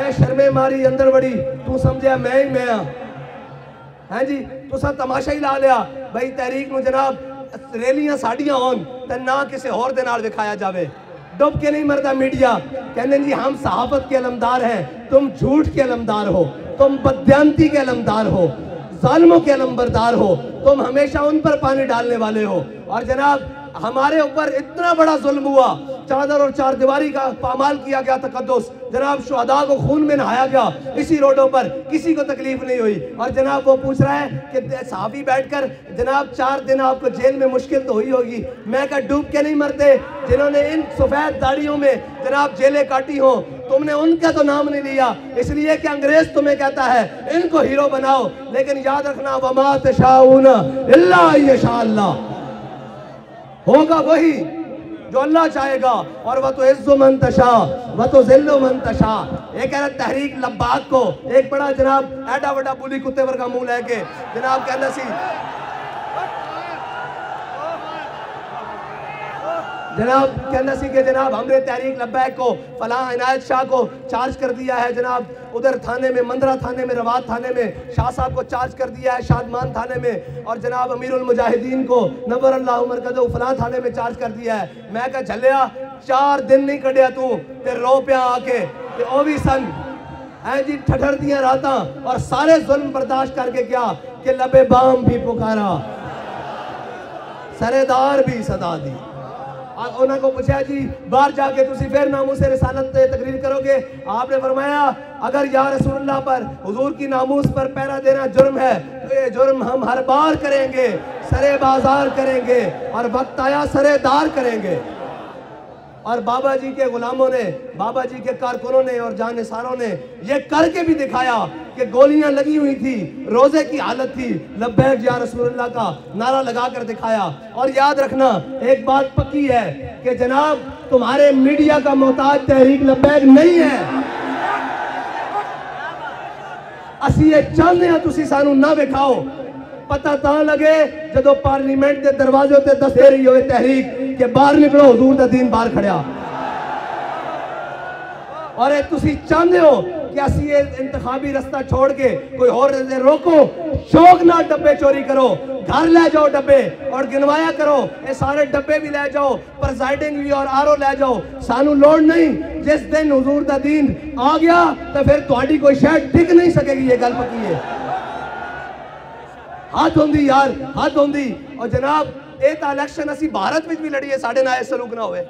اے شرمے ماری اندر بڑی تو سمجھے میں ہی میں ہاں جی تو سا تماشا ہی لا لیا بھائی تحریک نو جناب ریلیاں ساڑیاں ہون تے نہ کسے اور دے نال دکھایا جاوے ڈب کے نہیں مردا میڈیا کہنے جی ہم صحافت کے علمدار ہیں تم جھوٹ کے علمدار ہو تم بددیانتی کے علمدار ہو ظالموں کے علمبردار ہو تم ہمیشہ ان پر پانی ڈالنے والے ہو اور جناب ہمارے اوپر اتنا بڑا ظلم ہوا چادر اور چار دیواری کا پامال کیا گیا تقدس جناب شہداء کو خون میں نہایا گیا اسی روڈوں پر کسی کو تکلیف نہیں ہوئی اور جناب وہ پوچھ رہا ہے کہ صحابی بیٹھ کر جناب 4 دن آپ کو جیل میں مشکل تو ہوئی ہوگی میں کہا ڈوب کے نہیں مرتے جنہوں نے ان سفید داڑیوں میں جناب جیلیں کاٹی ہوں تم نے ان کا تو نام نہیں لیا اس لیے کہ انگریز تمہیں کہتا ہے ان کو ہیرو بناؤ لیکن یاد رکھنا وَمَا تَشَاءُونَ إِلَّا أَن يَشَاءَ اللَّهُ ہوگا وہی جو اللہ چاہے گا اور وَتُعِزُّ مَن تَشَاءُ وَتُذِلُّ مَن تَشَاءُ یہ کہہ رہا تحریک لباک کو ایک بڑا جناب ایڈا وڈا بولی کتے ورگا منہ لے کے جناب کہنا سی جناب کہنا سی کہ جناب ہم نے تحریک لبیک کو فلاں عنایت شاہ کو چارج کر دیا ہے جناب ادھر تھانے میں مندرہ تھانے میں روات تھانے میں شاہ صاحب کو چارج کر دیا ہے شادمان تھانے میں اور جناب امیر المجاہدین کو نور اللہ مرکزو فلاں تھانے میں چارج کر دیا ہے میں کہا جھلیا 4 دن نہیں کڑیا تو تے رو پیا آ کے تے او بھی سن اے جی ٹھٹھر دیا راتاں اور سارے ظلم برداشت کر کے کیا کہ لب بام بھی پکارا سردار بھی صدا دی انہوں کو پوچھا جی باہر جا کے تسی پھر ناموس رسالت تقریر کرو گے آپ نے فرمایا اگر یا رسول اللہ پر حضور کی ناموس پر پہرا دینا جرم ہے تو یہ جرم ہم ہر بار کریں گے سرے بازار کریں گے اور وقت آیا سرے دار کریں گے اور بابا جی کے غلاموں نے بابا جی کے کارکنوں نے اور جانثاروں نے یہ کر کے بھی دکھایا کہ گولیاں لگی ہوئی تھی روزے کی حالت تھی لبیک یا رسول اللہ کا نعرہ لگا کر دکھایا اور یاد رکھنا ایک بات پکی ہے کہ جناب تمہارے میڈیا کا محتاج تحریک لبیک نہیں ہے اسی یہ چاہتے ہیں تسی سانو نہ بکھاؤ پتہ تاں لگے جدو پارلیمنٹ دے دروازے تے دس دے رہی ہوئے تحریک کہ باہر نکلو حضور دا دین باہر کھڑیا اور تسی چاہتے ہو کہ اسی یہ انتخابی رستہ چھوڑ کے کوئی اور روکو شوق نہ ڈبے چوری کرو گھر لے جاؤ ڈبے اور گنوایا کرو اے سارے ڈبے بھی لے جاؤ پرزائڈنگ بھی اور آرو لے جاؤ سانو لوڑ نہیں جس دن حضور دا دین آ گیا تو پھر تہاڈی کوئی شاید ٹک نہیں سکے گی یہ گل پکی ہے ہاتھ ہوندی یار ہاتھ ہوندی اور جناب اے تا الیکشن اسی بھارت وچ بھی لڑیے ساڑھے نائے سلوک نہ ہوئے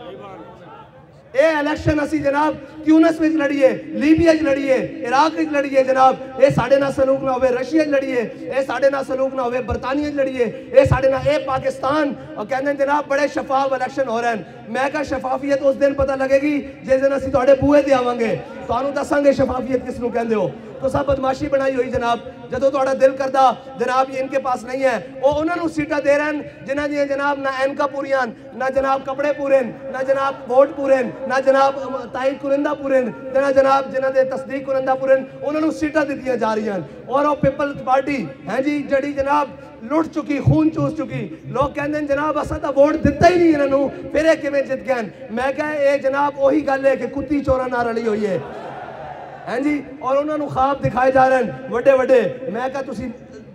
اے الیکشن اسی جناب تیونس وچ لڑیے لیبیا وچ لڑیے عراق وچ لڑیے جناب اے ساڑھے نہ سلوک نہ ہوئے رشیا وچ لڑیے اے ساڑھے نہ سلوک نہ ہوئے برطانیہ وچ لڑیے اے ساڑھے نہ اے پاکستان اور کہندے جناب بڑے شفاف الیکشن ہو رہے ہیں میں کہا شفافیت اس دن پتہ لگے گی جس دن اسی تواڈے بوئے تے آواں گے تانوں دساں گے شفافیت کس نو کہندے ہو تو سب بدماشی بنائی ہوئی جناب جدو تھوڑا دل کردہ جناب یہ ان کے پاس نہیں ہے وہ انہوں نے سیٹا دے رہے ہیں جنہ دیئے جناب نہ اینکا پوریاں نہ جناب کپڑے پوریں نہ جناب ووٹ پوریں نہ جناب تائید کنندہ پوریں نہ جناب جنہ دے تصدیق کنندہ پوریں انہوں نے سیٹا دیتیاں جا رہی ہیں اور وہ پیپلز پارٹی ہیں جی جڑی جناب لٹ چکی خون چوس چکی لوگ کہندے ہیں جناب اسا تا ووٹ دیتا ہی نہیں انہوں پھر ایک میں جت گئے میں کہا اے جناب وہی گل ہے کہ کتی چورا نہ رلی ہوئی ہے ہیں جی اور انہوں نے خواب دکھائے جا رہے ہیں وڈے وڈے میں کہا تسی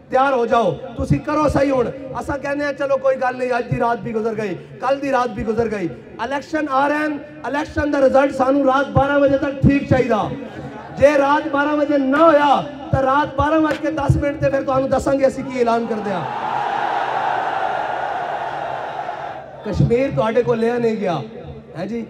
تیار ہو جاؤ تسی کرو صحیح ہون اسا کہنے ہیں چلو کوئی گل نہیں آج دی رات بھی گزر گئی کل دی رات بھی گزر گئی الیکشن آ رہے ہیں الیکشن دا رزلٹ سانو رات 12 بجے تک ٹھیک چاہیے جے رات 12 بجے نہ ہویا تو رات 12:10 تے پھر تانوں دساں گے اسی کی اعلان کر دیا کشمیر تواڈے کو لیا نہیں گیا ہے جی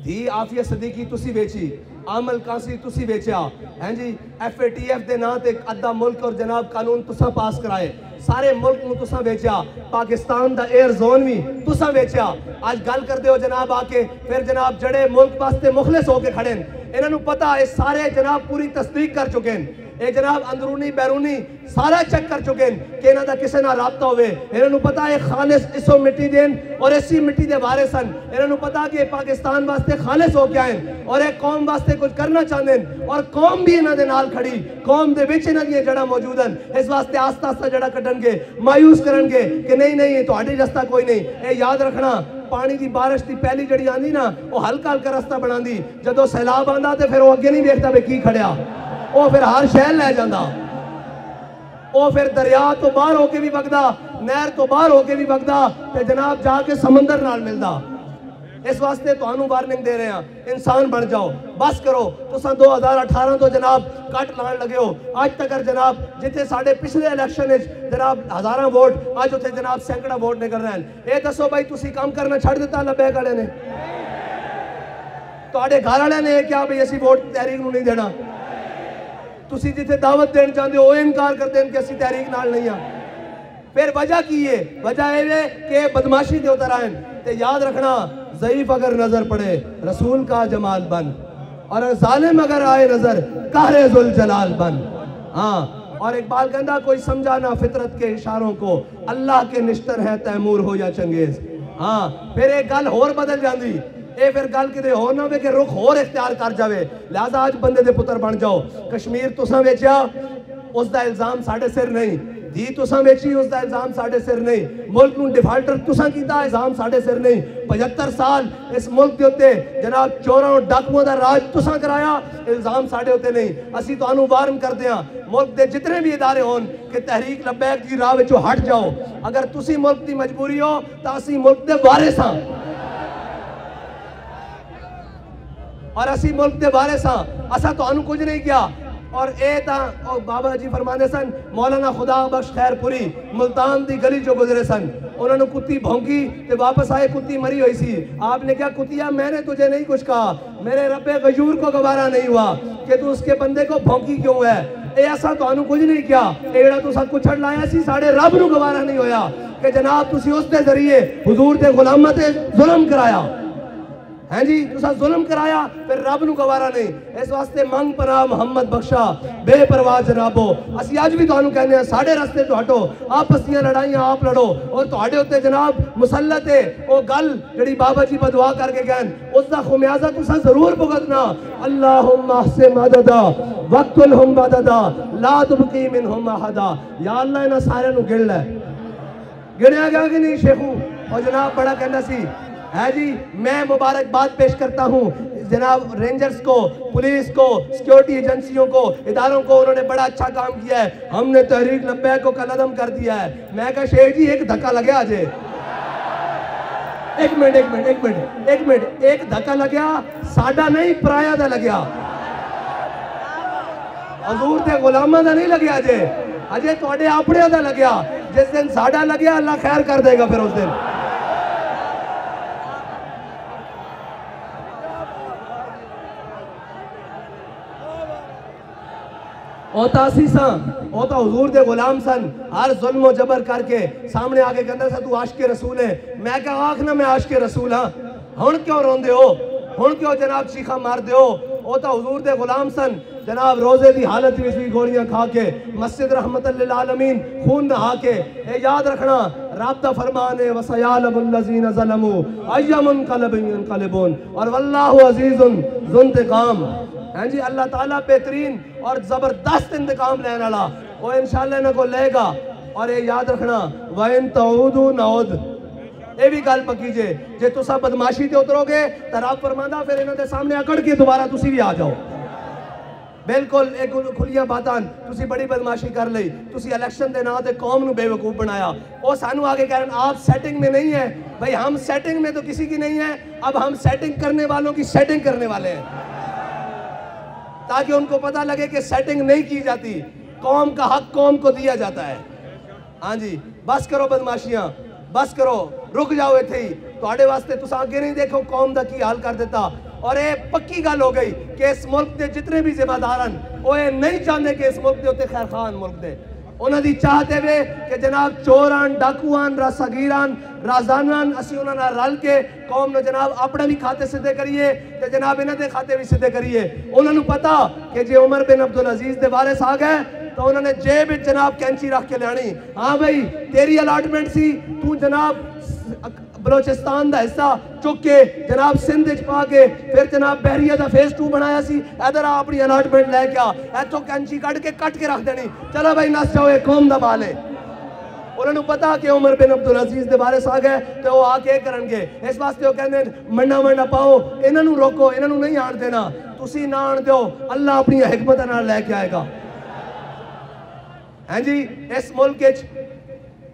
دھی عافیہ صدیقی تسی بیچی عامل کانسی تسی بیچیا ہیں جی FATF دے نا تے ادھا ملک اور جناب قانون تساں پاس کرائے سارے ملک نو تساں بیچیا پاکستان دا ایئر زون بھی تساں بیچیا آج گل کر دے ہو جناب آ کے پھر جناب جڑے ملک واسطے مخلص ہو کے کھڑے ہیں انہاں نو پتہ ہے سارے جناب پوری تصدیق کر چکے ہیں اے جناب اندرونی بیرونی سارا چیک کر چکے ہیں کہ انہاں دا کسے نہ رابطہ ہوئے انہاں نو پتہ ہے خالص اسو مٹی دین اور اسی مٹی دے وارث ہیں انہاں نو پتہ کہ پاکستان واسطے خالص ہو کے آئے اور ایک قوم واسطے کچھ کرنا چاہتے ہیں اور قوم بھی انہاں دے نال کھڑی قوم دے وچ انہاں دی جڑا موجود ہیں اس واسطے آستہ آستہ جڑا کڈن گے مایوس کرن گے کہ نہیں نہیں تہاڈی رستہ کوئی نہیں اے یاد رکھنا پانی دی بارش دی پہلی جڑی آندی نا وہ ہلکا ہلکا رستہ بنا دی، جدو سیلاب آندا تے پھر وہ اگے نہیں دیکھتا بے کی کھڑیا، وہ پھر ہر شہر لے جاندہ، وہ پھر دریا تو باہر ہو کے بھی وگدا، نہر تو باہر ہو کے بھی وگدا تے جناب جا کے سمندر نال ملدا۔ اس واسطے تو انہوں وارننگ دے رہے ہیں، انسان بن جاؤ، بس کرو۔ تو سن 2018 تو جناب کٹ لان لگے ہو، آج تک جناب جتے ساڑھے پچھلے الیکشن جناب ہزاراں ووٹ، آج ہوتے جناب سینکڑا ووٹ نکل رہے ہیں۔ اے دسو بھائی تُسی کام کرنا چھڑ دیتا لبیک والے نے؟ تو آڑے گھر والے نے کیا بھئی اسی ووٹ تحریک نو نہیں دینا؟ تُسی جتے دعوت دین چاہتے ہو انکار کرتے ہیں کہ اسی تحریک نال نہیں ہیں۔ پھر وجہ کی ہے؟ وجہ ہے کہ بدماشی دے اتر آئیں۔ تے یاد رکھنا، ضعیف اگر نظر پڑے رسول کا جمال بن، اور ظالم اگر آئے نظر قہر ذوالجلال بن۔ ہاں، اور اقبال کہندہ کوئی سمجھا نہ فطرت کے اشاروں کو، اللہ کے نشتر ہے تیمور ہو یا چنگیز۔ ہاں، پھر ایک گل اور بدل جاندی، اے پھر گل کدے ہور نہ ہوئے کہ رخ اور اختیار کر جاوے، لہذا آج بندے دے پتر بن جاؤ۔ کشمیر تساں ویچیا، اس دا الزام ساڑھے سر نہیں، دی تساں ویچی، اس دا الزام ساڑھے سر نہیں، ملک نو ڈیفالٹر تساں کیتا، الزام ساڑھے سر نہیں۔ 75 سال اس ملک دے ہوتے جناب چوراں ڈاکوؤں دا راج تساں کرایا، الزام ساڑھے ہوتے نہیں۔ اسی تو انہوں وارن کر دیاں ملک دے جتنے بھی ادارے ہون کہ تحریک لبیک دی راہ وچوں ہٹ جاؤ، اگر تسی ملک دی مجبوری ہو تا اسی ملک دے وارث ہاں، اور اسی ملک دے وارث ہاں، اسا تو انہوں کچھ نہیں کیا۔ اور اے تا بابا جی فرمانے سن، مولانا خدا بخش خیر پوری ملتان دی گلی جو گزرے سن، انہوں نے کتی بھونکی تے واپس آئے، کتی مری ہوئی سی۔ آپ نے کہا کتیا میں نے تجھے نہیں کچھ کہا، میرے رب غیور کو گوارا نہیں ہوا کہ تو اس کے بندے کو بھونکی کیوں ہے؟ اے ایسا تو انہوں کچھ نہیں کیا، ایڑا تو ساتھ کچھڑ لایا سی، ساڑھے رب نو گوارا نہیں ہویا کہ جناب تسی اس دے ذریعے حضور دے غلامت ظلم کرایا، ہیں جی تسا ظلم کرایا، پھر رب نو گوارا نہیں۔ اس واسطے منگ پناہ محمد بخشا بے پرواہ جنابو، اسی آج بھی تو انہوں کہنے ہیں ساڑھے رستے تو ہٹو، آپسیاں لڑائیاں آپ لڑو، اور تو ہٹے ہوتے جناب مسلط ہے وہ گل جڑی بابا جی بدعا کر کے گئن، اس دا خمیازہ تسا ضرور بھگتنا۔ اللہم احسن عددا وقتلہم بددا لا تبقی منہم احدا۔ یا اللہ انہا سارے نو گڑ لے، گڑیا گیا کہ نہیں شیخو؟ اور جناب بڑا کہنا سی ہے جی، میں مبارکباد پیش کرتا ہوں جناب رینجرز کو، پولیس کو، سیکیورٹی ایجنسیوں کو، اداروں کو، انہوں نے بڑا اچھا کام کیا ہے، ہم نے تحریک لبیک کو قلعدم کر دیا ہے۔ میں کہا شیخ جی ایک دھکا لگیا آجے، ایک منٹ، ایک دھکا لگیا، ساڑھا نہیں پرایا دا لگیا، حضور دے غلامہ دا نہیں لگیا آجے، آجے توڑے آپڑے دا لگیا، جس دن ساڑھا لگیا اللہ خیر کر دے گا پھر اس دن۔ اوتا سی سان، اوتا حضور دے غلام سن، ہر ظلم و جبر کر کے سامنے آگے کہندہ سا تو عاشق رسول ہے، میں کہا آنکھ نہ میں عاشق رسول ہاں، ہن کیوں رون دے ہو، ہن کیوں جناب چیخا مار دے ہو؟ اوتا حضور دے غلام سن، جناب روزے دی حالت میں بھی گوڑیاں کھا کے، مسجد رحمت للعالمین خون نہا کے، اے یاد رکھنا رب دا فرمان ہے وَسَيَعْلَمُ الَّذِينَ ظَلَمُوا أَيَّ مُنْقَلَبٍ يَنْقَلِبُونَ، اور واللہ عزیز ذو انتقام۔ ہیں جی اللہ تعالیٰ بہترین اور زبردست انتقام لینے والا، وہ انشاءاللہ انہوں کو لے گا۔ اور یہ یاد رکھنا وَإِن تَعُودُوا نَعُودْ، یہ بھی گل پکی جے جے تسا بدماشی تے اترو گے تو رب فرماندا پھر انہوں دے سامنے اکڑ کے دوبارہ تسی بھی آ جاؤ۔ بالکل ایک کھلیاں باتاں، تسی بڑی بدماشی کر لئی، تسی الیکشن دے نا تے قوم نو بے وقوف بنایا، وہ سانو آگے کہہ رہے ہیں آپ سیٹنگ میں نہیں ہیں، بھئی ہم سیٹنگ میں تو کسی کی نہیں ہیں، اب ہم سیٹنگ کرنے والوں کی سیٹنگ کرنے والے ہیں، تاکہ ان کو پتہ لگے کہ سیٹنگ نہیں کی جاتی، قوم کا حق قوم کو دیا جاتا ہے۔ ہاں جی بس کرو بدماشیاں، بس کرو، رک جاؤ تھے ہی تو آڑے واسطے تُس آگے نہیں دیکھو قوم دا کی حال کر دیتا۔ اور یہ پکی گل ہو گئی کہ اس ملک دے جتنے بھی ذمہ دارن وہ نہیں چاہتے کہ اس ملک دے ہوتے خیر خان ملک دے، انہوں دی چاہتے ہوئے کہ جناب چوران، ڈاکوان، راسگیران، رازانان اسی انہوں نے رل کے قوم نے جناب اپنے بھی کھاتے صدے کریے تے جناب انہوں دے کھاتے بھی صدے کریے۔ انہوں نے پتا کہ جے عمر بن عبدالعزیز دے وارث آ گئے تو انہوں نے جیب جناب کینچی رکھ کے لانی، ہاں بھئی تیری الاٹمنٹ سی، تو جناب بلوچستان دا حصہ چک کے جناب سندھ پا کے پھر جناب بحریہ دا فیس 2 بنایا سی، ادھر اپنی الاٹمنٹ لے کیا ایتھوں کینچی کٹ کے رکھ دینی، چلو بھائی نس جاؤ، قوم دا بال ہے۔ انہوں نے پتا کہ عمر بن عبدالعزیز دے وارث آ گئے تو وہ آ کے کرن گے، اس واسطے وہ کہندے منڈا منڈا پاؤ، انہاں نوں روکو، انہاں نوں نہیں آن دینا، تسی نہ آن دیو، اللہ اپنی حکمت نال لے کے آئے گا۔ ہاں جی اس ملک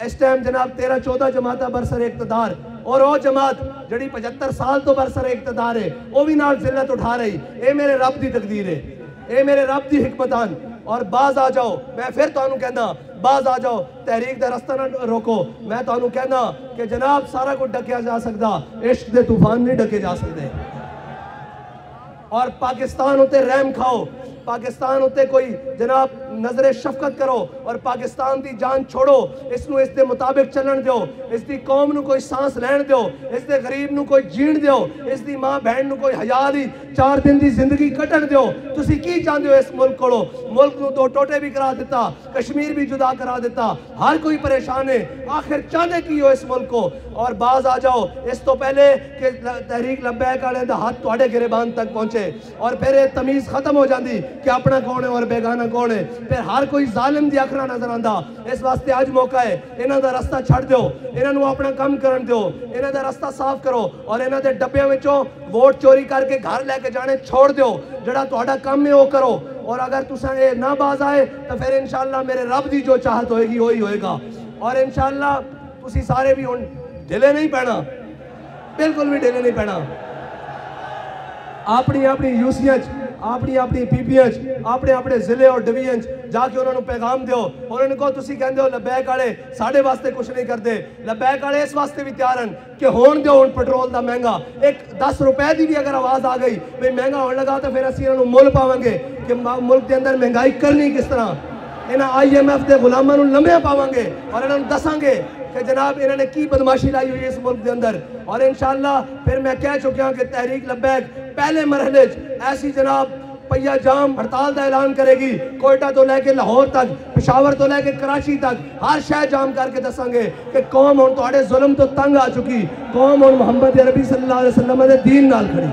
اس ٹائم جناب 13-14 جماعتہ برسر اقتدار، اور وہ جماعت جڑی 75 سال تو برسر اقتدار ہے وہ بھی نال ذلت اٹھا رہی، اے میرے رب دی تقدیر ہے، اے میرے رب دی حکمتان۔ اور باز آ جاؤ، میں پھر تانوں کہنا باز آ جاؤ، تحریک دا رستہ نہ روکو، میں تانوں کہنا کہ جناب سارا کچھ ڈکیا جا سکتا، عشق دے طوفان نہیں ڈکے جا سکتے۔ اور پاکستان ہوتے رحم کھاؤ، پاکستان ہوتے کوئی جناب نظر شفقت کرو، اور پاکستان دی جان چھوڑو، اس نو اس دے مطابق چلن دیو، اس دی قوم نو کوئی سانس لین دیو، اس دے غریب نو کوئی جین دیو، اس دی ماں بہن نو کوئی حیا دی 4 دن دی زندگی کٹن دیو۔ تسی کی چاہتے ہو اس ملک کو؟ ملک نو 2 ٹوٹے بھی کرا دیتا، کشمیر بھی جدا کرا دیتا، ہر کوئی پریشان ہے، آخر چاہتے کی ہو اس ملک کو؟ اور باز آ جاؤ اس تو پہلے کہ تحریک لبیک والے دا ہاتھ تواڈے گریبان تک پہنچے، اور پھر یہ تمیز ختم ہو جاندی کہ اپنا کون ہے اور بیگانہ کون ہے، پھر ہر کوئی ظالم دی اکھرا نظر آندا۔ اس واسطے آج موقع ہے، انہاں دا رستہ چھڑ دیو، انہاں نو اپنا کام کرن دیو، انہاں دا رستہ صاف کرو، اور انہاں دے ڈبیاں وچوں ووٹ چوری کر کے گھر لے کے جانے چھوڑ دیو، جڑا تہاڈا کام ہے وہ کرو۔ اور اگر تساں اے نہ باز آئے تو پھر انشاءاللہ میرے رب دی جو چاہت ہوئے گی وہی ہوئے گا۔ اور انشاءاللہ تسی سارے بھی ہن ڈھلے نہیں پینا، بالکل بھی ڈھلے نہیں پینا، اپنی اپنی یوسیچ، اپنی اپنی پی پی ایچ، اپنے اپنے ضلع اور ڈویژن جا کے انہوں نے پیغام دیو، انہوں نے کہو تسی کہندے ہو لبیک والے ساڑھے واسطے کچھ نہیں کرتے، لبیک والے اس واسطے بھی تیار ہیں کہ ہون دیو ہون پٹرول دا مہنگا، ایک 10 روپے دی بھی اگر آواز آ گئی بھئی مہنگا ہونے لگا تو پھر اسی انہوں مول پاویں گے کہ ملک دے اندر مہنگائی کرنی کس طرح، انہاں آئی ایم ایف دے غلاماں نوں لمحے پاویں گے اور انہوں دساں گے کہ جناب انہوں نے کی بدماشی لائی ہوئی ہے اس ملک دے اندر۔ اور انشاءاللہ پھر میں کہہ چکیا کہ تحریک لبیک پہلے مرحلے ایسی جناب پہیہ جام ہڑتال دا اعلان کرے گی، کوئٹہ تو لے کے لاہور تک، پشاور تو لے کے کراچی تک، ہر شہر جام کر کے دساں گے کہ قوم ہن تہاڈے ظلم تو تنگ آ چکی، قوم ہن محمد عربی صلی اللہ علیہ وسلم دے دین نال کھڑی۔